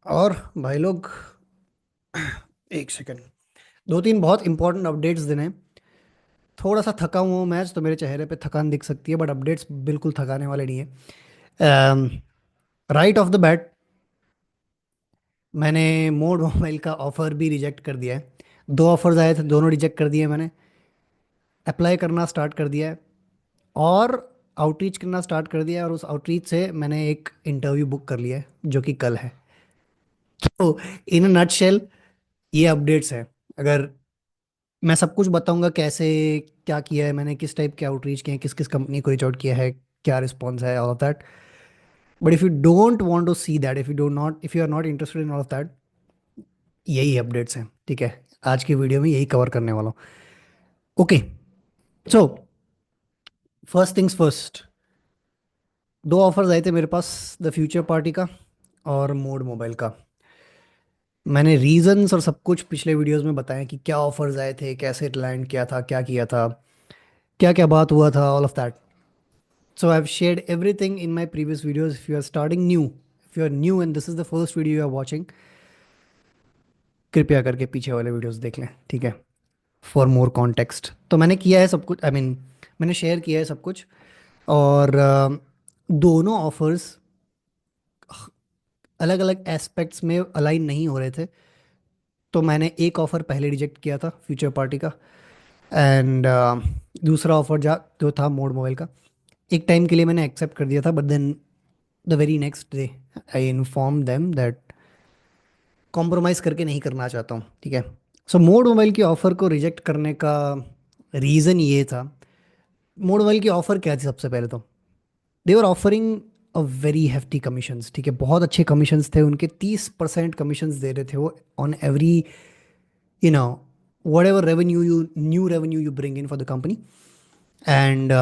और भाई लोग, एक सेकंड। दो तीन बहुत इंपॉर्टेंट अपडेट्स देने। थोड़ा सा थका हुआ हूँ मैच, तो मेरे चेहरे पे थकान दिख सकती है, बट अपडेट्स बिल्कुल थकाने वाले नहीं है। राइट ऑफ द बैट, मैंने मोड मोबाइल का ऑफ़र भी रिजेक्ट कर दिया है। दो ऑफर्स आए थे, दोनों रिजेक्ट कर दिए मैंने। अप्लाई करना स्टार्ट कर दिया है और आउटरीच करना स्टार्ट कर दिया है, और उस आउटरीच से मैंने एक इंटरव्यू बुक कर लिया है जो कि कल है। तो इन अ नटशेल ये अपडेट्स है। अगर मैं सब कुछ बताऊंगा कैसे, क्या किया है मैंने, किस टाइप के आउटरीच किए हैं, किस किस कंपनी को रीच आउट किया है, क्या रिस्पॉन्स है, all of that. But if you don't want to see that, if you are not interested in all of that, यही अपडेट्स हैं, ठीक है। आज की वीडियो में यही कवर करने वाला हूँ। Okay, so first things first. दो ऑफर्स आए थे मेरे पास, द फ्यूचर पार्टी का और मोड मोबाइल का। मैंने रीजंस और सब कुछ पिछले वीडियोस में बताया कि क्या ऑफर्स आए थे, कैसे लैंड किया था, क्या किया था, क्या क्या बात हुआ था, all of that. So I've shared everything in my previous videos. If you are starting new, if you are new and this is the first video you are watching, कृपया करके पीछे वाले वीडियोस देख लें, ठीक है। फॉर मोर कॉन्टेक्स्ट तो मैंने किया है सब कुछ, आई मीन मैंने शेयर किया है सब कुछ। और दोनों ऑफर्स अलग अलग एस्पेक्ट्स में अलाइन नहीं हो रहे थे। तो मैंने एक ऑफ़र पहले रिजेक्ट किया था फ्यूचर पार्टी का, एंड दूसरा ऑफ़र जो था मोड मोबाइल का, एक टाइम के लिए मैंने एक्सेप्ट कर दिया था। But then the very next day I inform them that compromise करके नहीं करना चाहता हूँ, ठीक है। सो मोड मोबाइल की ऑफ़र को रिजेक्ट करने का रीज़न ये था। मोड मोबाइल की ऑफ़र क्या थी? सबसे पहले तो they were offering a very hefty commissions, ठीक है। बहुत अच्छे कमीशंस थे उनके, 30% कमीशंस दे रहे थे वो on every, you know, whatever revenue you new revenue you bring in for the company, and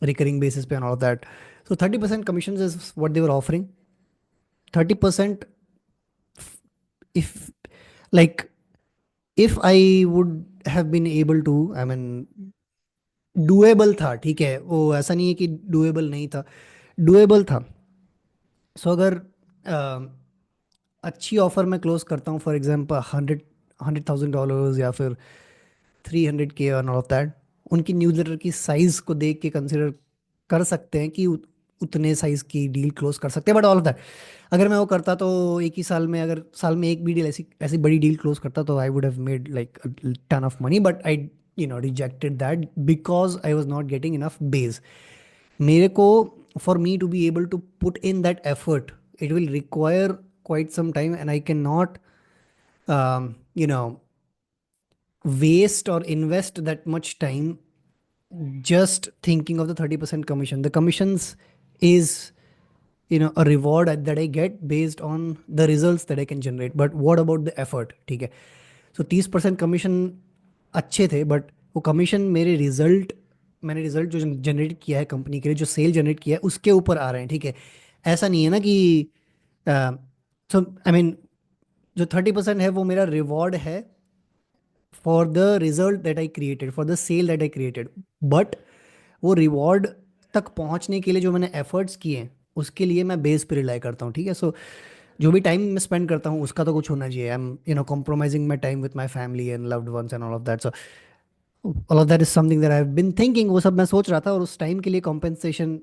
recurring basis pay and all of that. So 30% commissions is what they were offering. 30%, if, like, if I would have been able to, I mean, doable था, ठीक है। वो ऐसा नहीं है कि doable नहीं था, डुएबल था। सो अगर अ, अच्छी ऑफर मैं क्लोज करता हूँ, फॉर एग्जांपल $100,000 या फिर 300K और ऑल ऑफ दैट, उनकी न्यूज़लेटर की साइज़ को देख के कंसिडर कर सकते हैं कि उतने साइज़ की डील क्लोज कर सकते हैं। बट ऑल ऑफ दैट, अगर मैं वो करता तो एक ही साल में, अगर साल में एक भी डील ऐसी ऐसी बड़ी डील क्लोज करता, तो I would have made like ton of money. But I rejected that because I was not getting enough base. मेरे को, for me to be able to put in that effort, it will require quite some time, and I can not you know waste or invest that much time just thinking of the 30% commission. The commissions is, a reward that I get based on the results that I can generate. But what about the effort? ठीक है। सो 30% commission अच्छे थे, but वो commission मेरे result, मैंने result जो generate किया है कंपनी के लिए, जो सेल जनरेट किया है उसके ऊपर आ रहे हैं, ठीक है। ऐसा नहीं है ना कि, सो आई मीन, जो 30% है वो मेरा रिवॉर्ड है for the result that I created, for the sale that I created. But वो रिवॉर्ड तक पहुंचने के लिए जो मैंने एफर्ट्स किए हैं, उसके लिए मैं बेस पे रिलाई करता हूँ, ठीक है। सो जो भी टाइम मैं स्पेंड करता हूँ उसका तो कुछ होना चाहिए। I am compromising my time with my family and loved ones and all of that. So all of that is something that I have been thinking. वो सब मैं सोच रहा था, और उस टाइम के लिए कॉम्पेंसेशन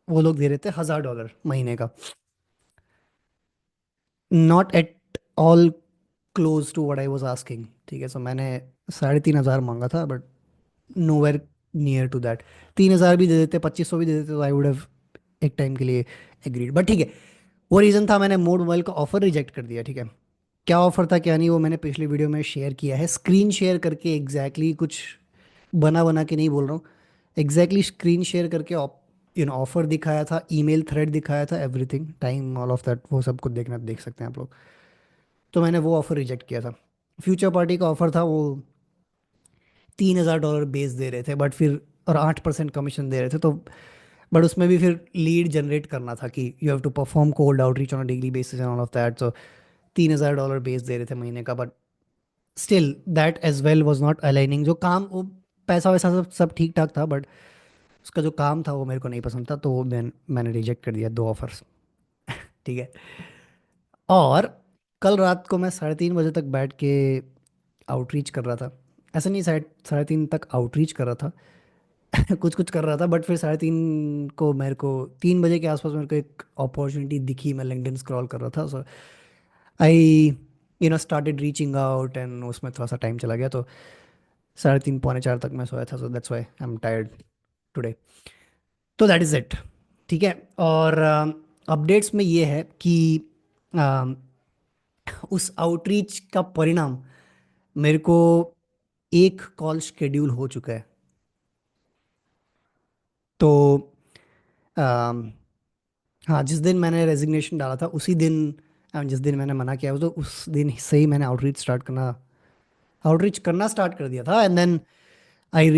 वो लोग दे रहे थे $1,000 महीने का। Not at all close to what I was asking, ठीक है। सो मैंने 3,500 मांगा था, but nowhere near to that. 3,000 भी दे देते, 2,500 भी दे देते, तो आई वुड हैव एक टाइम के लिए एग्रीड। बट ठीक है, वो रीज़न था, मैंने मोड मोबाइल का ऑफर रिजेक्ट कर दिया, ठीक है। क्या ऑफर था क्या नहीं, वो मैंने पिछली वीडियो में शेयर किया है, स्क्रीन शेयर करके। कुछ बना बना के नहीं बोल रहा हूँ, स्क्रीन शेयर करके ऑफर दिखाया था, ईमेल थ्रेड दिखाया था, everything, time, all of that, वो सब कुछ देखना, देख सकते हैं आप लोग। तो मैंने वो ऑफर रिजेक्ट किया था। फ्यूचर पार्टी का ऑफर था, वो $3,000 बेस दे रहे थे, बट फिर और 8% कमीशन दे रहे थे। तो बट उसमें भी फिर लीड जनरेट करना था कि you have to perform cold outreach on a daily basis and all of that. So $3,000 base दे रहे थे महीने का, but still that as well was not aligning. जो काम, वो पैसा वैसा सब ठीक ठाक था, बट उसका जो काम था वो मेरे को नहीं पसंद था, तो मैंने रिजेक्ट कर दिया दो ऑफर्स, ठीक है। और कल रात को मैं 3:30 बजे तक बैठ के आउटरीच कर रहा था। ऐसा नहीं, 3:30 तक आउटरीच कर रहा था। कुछ कुछ कर रहा था, बट फिर 3:30 को मेरे को, 3 बजे के आसपास मेरे को एक अपॉर्चुनिटी दिखी। मैं लिंक्डइन स्क्रॉल कर रहा था, so I started reaching out, and उसमें थोड़ा सा टाइम चला गया। तो 3:30 पौने 4 तक मैं सोया था, so that's why I am tired today. तो दैट इज़ इट। ठीक है। और अपडेट्स में ये है कि um, उस आउटरीच का परिणाम मेरे को एक कॉल शेड्यूल हो चुका है। तो um, हाँ, जिस दिन मैंने रेजिग्नेशन डाला था उसी दिन, जिस दिन मैंने मना किया तो उस दिन से ही मैंने आउटरीच करना स्टार्ट कर दिया था। And then I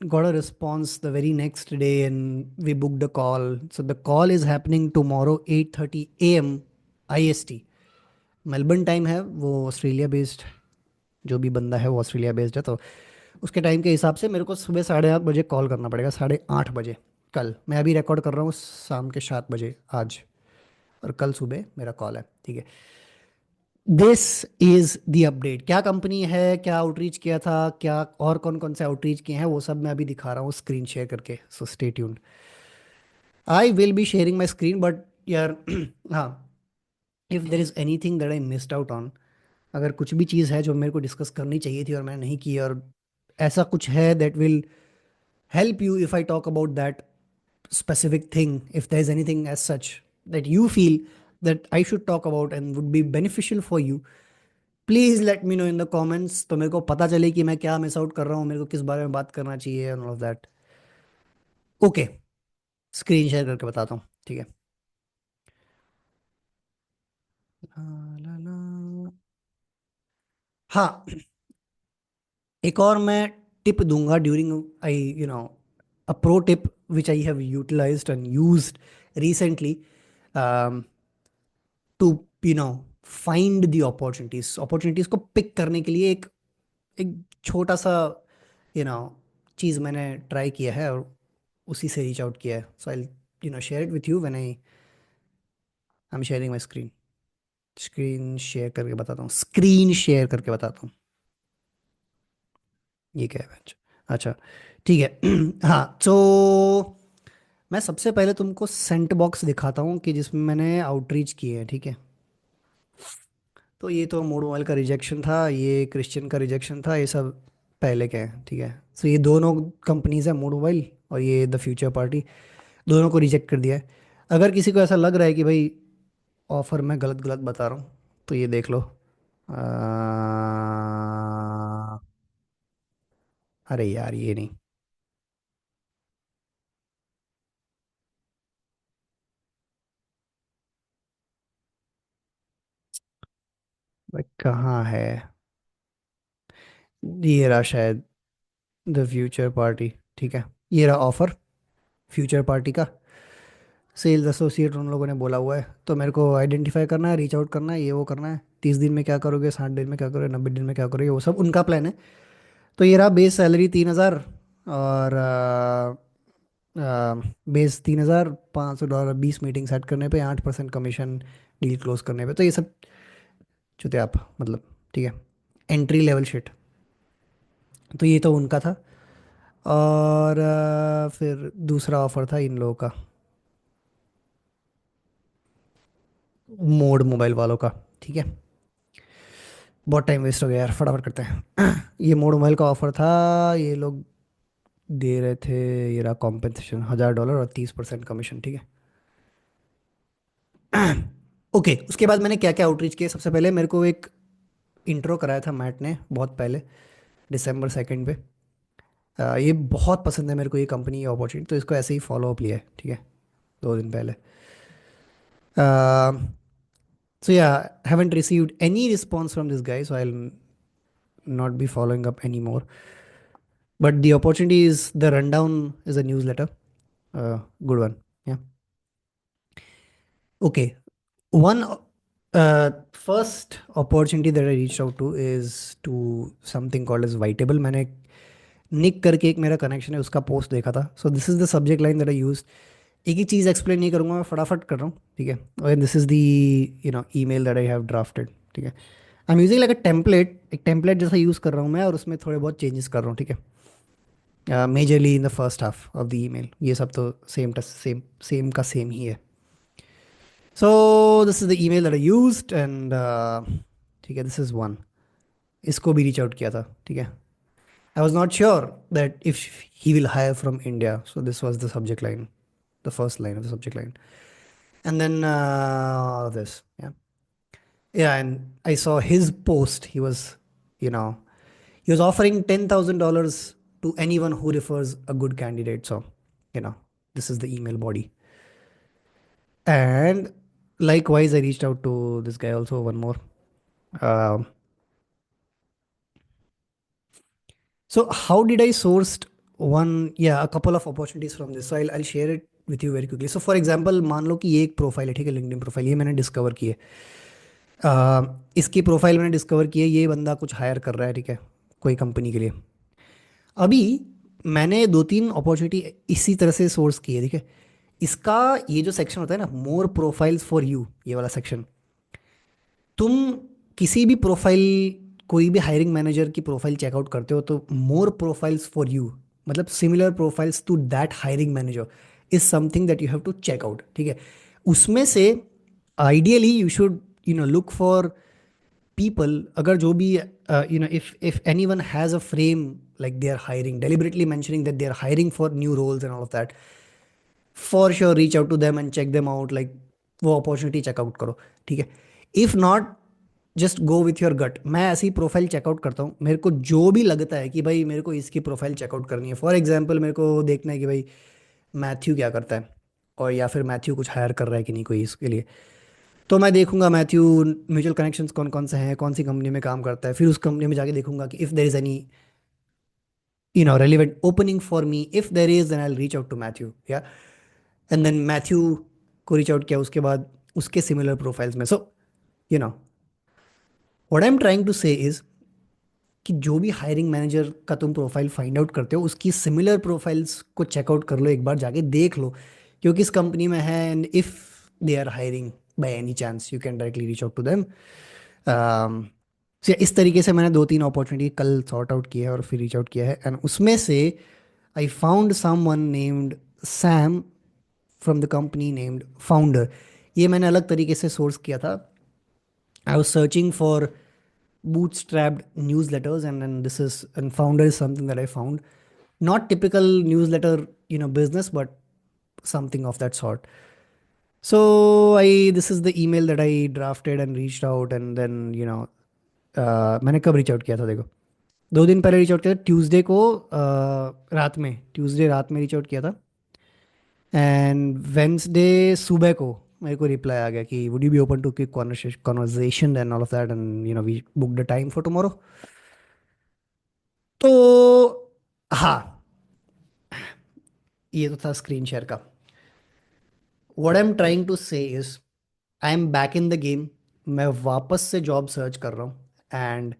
got a response the very next day, and we booked a call. So the call is happening tomorrow 8:30 a.m. IST। Melbourne time है, वो ऑस्ट्रेलिया बेस्ड, जो भी बंदा है वो ऑस्ट्रेलिया बेस्ड है। तो उसके टाइम के हिसाब से मेरे को सुबह 8:30 बजे कॉल करना पड़ेगा, 8:30 बजे। कल मैं अभी रिकॉर्ड कर रहा हूँ शाम के 7 बजे आज, और कल सुबह मेरा कॉल है। ठीक है। This is the update. क्या कंपनी है, क्या आउटरीच किया था, क्या और कौन कौन से आउटरीच किए हैं, वो सब मैं अभी दिखा रहा हूँ स्क्रीन शेयर करके। So stay tuned. I will be sharing my screen, but यार हाँ, if there is any thing that I missed out on, अगर कुछ भी चीज़ है जो मेरे को डिस्कस करनी चाहिए थी और मैंने नहीं की, और ऐसा कुछ है that will help you if I talk about that specific thing, if there's anything as such that you feel that I should talk about and would be beneficial for you, please let me no in the comments, तो मेरे को पता चले कि मैं क्या miss out कर रहा हूँ, मेरे को किस बारे में बात करना चाहिए, and all of that. Okay, screen share करके बताता हूँ। ठीक है। ला, ला, ला। हाँ, एक और मैं टिप दूंगा during, I a pro tip which I have utilized and used recently to find the opportunities को पिक करने के लिए। एक एक छोटा सा यू नो चीज़ मैंने ट्राई किया है, और उसी से रीच आउट किया है। So I share it with you when I am sharing my screen. Screen share करके बताता हूँ, स्क्रीन शेयर करके बताता हूँ। ये क्या है अच्छा, ठीक है। हाँ, तो मैं सबसे पहले तुमको सेंट बॉक्स दिखाता हूँ कि जिसमें मैंने आउटरीच किए हैं। ठीक है। तो ये तो मोड मोबाइल का रिजेक्शन था, ये क्रिश्चियन का रिजेक्शन था, ये सब पहले के हैं। ठीक है। सो ये दोनों कंपनीज हैं, मोड मोबाइल और ये द फ्यूचर पार्टी, दोनों को रिजेक्ट कर दिया है। अगर किसी को ऐसा लग रहा है कि भाई ऑफर मैं गलत गलत बता रहा हूँ, तो ये देख लो। अरे यार, ये नहीं। भाई कहाँ है? ये रहा शायद, द फ्यूचर पार्टी। ठीक है, ये रहा ऑफर फ्यूचर पार्टी का। सेल्स एसोसिएट उन लोगों ने बोला हुआ है, तो मेरे को आइडेंटिफाई करना है, रीच आउट करना है, ये वो करना है। 30 दिन में क्या करोगे, 60 दिन में क्या करोगे, 90 दिन में क्या करोगे, वो सब उनका प्लान है। तो ये रहा बेस सैलरी 3,000, और बेस $3,500, 20 मीटिंग सेट करने पे 8% कमीशन, डील क्लोज करने पे। तो ये सब चुते आप मतलब। ठीक है, एंट्री लेवल शिट। तो ये तो उनका था। और फिर दूसरा ऑफर था इन लोगों का, मोड मोबाइल वालों का। ठीक है। बहुत टाइम वेस्ट हो गया यार, फटाफट करते हैं। ये मोड मोबाइल का ऑफर था, ये लोग दे रहे थे, ये रहा कॉम्पेंसेशन $1,000 और 30% कमीशन। ठीक है। ओके, उसके बाद मैंने क्या क्या आउटरीच किए। सबसे पहले मेरे को एक इंट्रो कराया था मैट ने बहुत पहले, December 2 पे। ये बहुत पसंद है मेरे को, ये कंपनी, ये अपॉर्चुनिटी, तो इसको ऐसे ही फॉलो अप लिया है। ठीक है, 2 दिन पहले। सो या, haven't received any response from this guy, so I'll not be following up anymore. But the opportunity is, the rundown is a newsletter, good one. Yeah. Okay. One first opportunity that I reached out to is to something called as Vitable. मैंने निक करके एक मेरा connection है, उसका post देखा था। So this is the subject line that I use, एक ही चीज़ explain नहीं करूंगा, मैं फटाफट कर रहा हूँ, ठीक है। और this is the email that I have drafted, ठीक है। I am using like a template, एक टेम्पलेट जैसा यूज़ कर रहा हूँ मैं, और उसमें थोड़े बहुत चेंजेस कर रहा हूँ, ठीक है। Majorly in the first half of the email, ये सब तो सेम सेम सेम का सेम ही है। So this is the email that I used and ठीक है, दिस इज वन। इसको भी रीच आउट किया था, ठीक है। आई was not sure that if he will hire from India, so this was the subject line, the first line of the subject line, and then this, yeah, yeah. And I saw his post. You know, he was offering $10,000 to anyone who refers a good candidate. So, you know, this is the email body. And likewise, I reached out to this guy also. One more. Um, so how did I sourced one? Yeah, a couple of opportunities from this. So I'll share it with you very quickly. So for example, मान लो कि ये एक profile है, ठीक है, LinkedIn profile, ये मैंने discover की है। इसकी प्रोफाइल मैंने डिस्कवर की है, ये बंदा कुछ हायर कर रहा है, ठीक है, कोई कंपनी के लिए। अभी मैंने दो तीन अपॉर्चुनिटी इसी तरह से सोर्स की है, ठीक है। इसका ये जो सेक्शन होता है ना, मोर प्रोफाइल्स फॉर यू, ये वाला सेक्शन, तुम किसी भी प्रोफाइल, कोई भी हायरिंग मैनेजर की प्रोफाइल चेकआउट करते हो तो मोर प्रोफाइल्स फॉर यू, मतलब similar profiles to that hiring manager is something that you have to check out, ठीक है। उसमें से ideally you should look for people, अगर जो भी if anyone has a frame like they are hiring, deliberately mentioning that they are hiring for new roles and all of that, for sure reach out to them and check them out, like वो opportunity checkout करो, ठीक है। If not, just go with your gut. मैं ऐसी profile checkout करता हूँ, मेरे को जो भी लगता है कि भाई मेरे को इसकी प्रोफाइल चेकआउट करनी है। फॉर एग्जाम्पल, मेरे को देखना है कि भाई मैथ्यू क्या करता है, और या फिर मैथ्यू कुछ हायर कर रहा है कि नहीं कोई इसके लिए। तो मैं देखूंगा मैथ्यू म्यूचुअल कनेक्शंस कौन कौन से हैं, कौन सी कंपनी में काम करता है, फिर उस कंपनी में जाके देखूंगा कि if there is any relevant opening for me, if there is then I reach out to Matthew, या एंड देन मैथ्यू को रीच आउट किया उसके बाद उसके सिमिलर प्रोफाइल्स में। So you know what I am trying to say is कि जो भी हायरिंग मैनेजर का तुम प्रोफाइल फाइंड आउट करते हो, उसकी सिमिलर प्रोफाइल्स को चेकआउट कर लो, एक बार जाके देख लो क्योंकि इस कंपनी में है, and if they are hiring by any chance you can directly reach out to them. इस तरीके से मैंने दो तीन अपॉर्चुनिटी कल सॉर्ट आउट किया है और फिर रीच आउट किया है, एंड उसमें से I found someone named Sam from the company named founder. ये मैंने अलग तरीके से सोर्स किया था। I was searching for bootstrapped newsletters, and then this is, and founder is something that I found, not typical newsletter business, but something of that sort. So I this is the email that I drafted and reached out, and then मैंने कब reach out किया था देखो, 2 दिन पहले reach out किया था, Tuesday को रात में, ट्यूसडे रात में रीच आउट किया था। एंड वेंसडे सुबह को मेरे को रिप्लाई आ गया कि would you be open to quick conversation and all of that, and we book the time for tomorrow. तो हाँ, ये तो था स्क्रीन शेयर का। What I am trying to say is I am back in the game. मैं वापस से job search कर रहा हूँ, and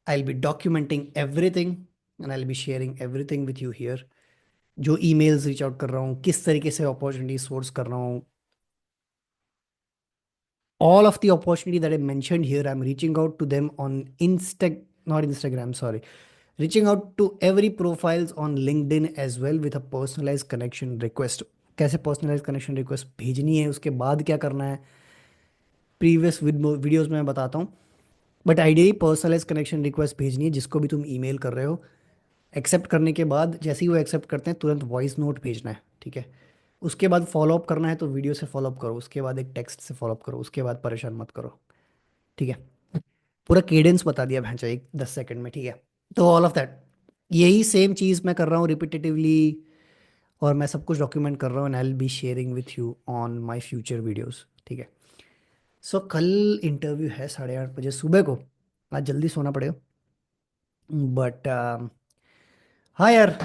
I will be documenting everything, and I will be sharing everything with you here. जो emails reach out कर रहा हूँ, किस तरीके से अपॉर्चुनिटी सोर्स कर रहा हूँ, all of the opportunity that I mentioned here, I'm reaching out to them on not Instagram, sorry, reaching out to every profiles on LinkedIn as well with a personalized connection request। कैसे personalized connection request भेजनी है, उसके बाद क्या करना है, previous videos में मैं बताता हूँ। But ideally personalize connection request भेजनी है जिसको भी तुम ईमेल कर रहे हो। एक्सेप्ट करने के बाद जैसे ही वो एक्सेप्ट करते हैं तुरंत वॉइस नोट भेजना है, ठीक है। उसके बाद फॉलोअप करना है तो वीडियो से फॉलोअप करो, उसके बाद एक टेक्स्ट से फॉलोअप करो, उसके बाद परेशान मत करो, ठीक है। पूरा केडेंस बता दिया भैंचा एक 10 सेकंड में, ठीक है। तो ऑल ऑफ दैट, यही सेम चीज़ मैं कर रहा हूँ रिपीटेटिवली, और मैं सब कुछ डॉक्यूमेंट कर रहा हूँ, and I will be sharing with you on my future videos, ठीक है। सो कल इंटरव्यू है 8:30 बजे सुबह को। आज जल्दी सोना पड़ेगा, बट हाँ यार,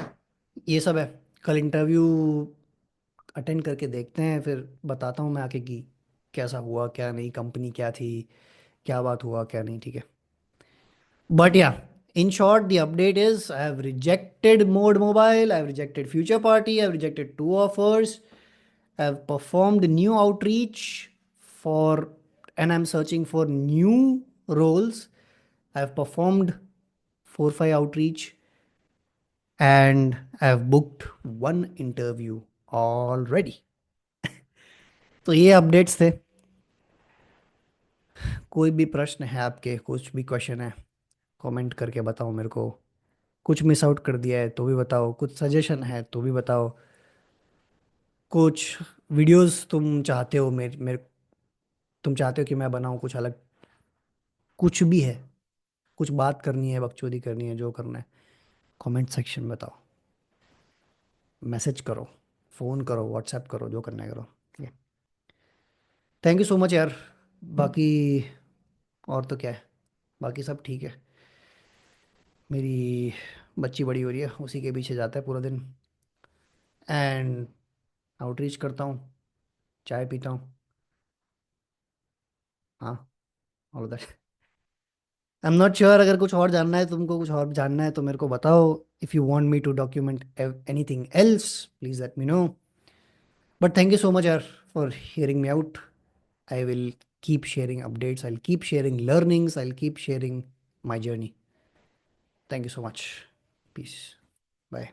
ये सब है। कल इंटरव्यू अटेंड करके देखते हैं, फिर बताता हूँ मैं आके कि कैसा हुआ क्या नहीं, कंपनी क्या थी, क्या बात हुआ क्या नहीं, ठीक है। बट या In short, the update is I have rejected Mode Mobile, I have rejected Future Party, I have rejected two offers, I have performed new outreach for, and I'm searching for new roles. I have performed 4 5 outreach and I have booked one interview already. तो ये updates थे। कोई भी प्रश्न है आपके, कुछ भी क्वेश्चन है, कमेंट करके बताओ मेरे को। कुछ मिस आउट कर दिया है तो भी बताओ, कुछ सजेशन है तो भी बताओ, कुछ वीडियोस तुम चाहते हो मेरे मेरे तुम चाहते हो कि मैं बनाऊं कुछ अलग, कुछ भी है, कुछ बात करनी है, बकचोदी करनी है, जो करना है कमेंट सेक्शन में बताओ, मैसेज करो, फ़ोन करो, व्हाट्सएप करो, जो करना है करो। ठीक है, थैंक यू सो मच यार। बाकी और तो क्या है, बाकी सब ठीक है। मेरी बच्ची बड़ी हो रही है, उसी के पीछे जाता है पूरा दिन, एंड आउटरीच करता हूँ, चाय पीता हूँ। हाँ, all that. I am not sure, अगर कुछ और जानना है, तुमको कुछ और जानना है तो मेरे को बताओ। If you want me to document anything else, please let me know. But thank you so much यार for hearing me out. I will keep sharing updates, I'll keep sharing learnings, I'll keep sharing my journey. Thank you so much. Peace. Bye.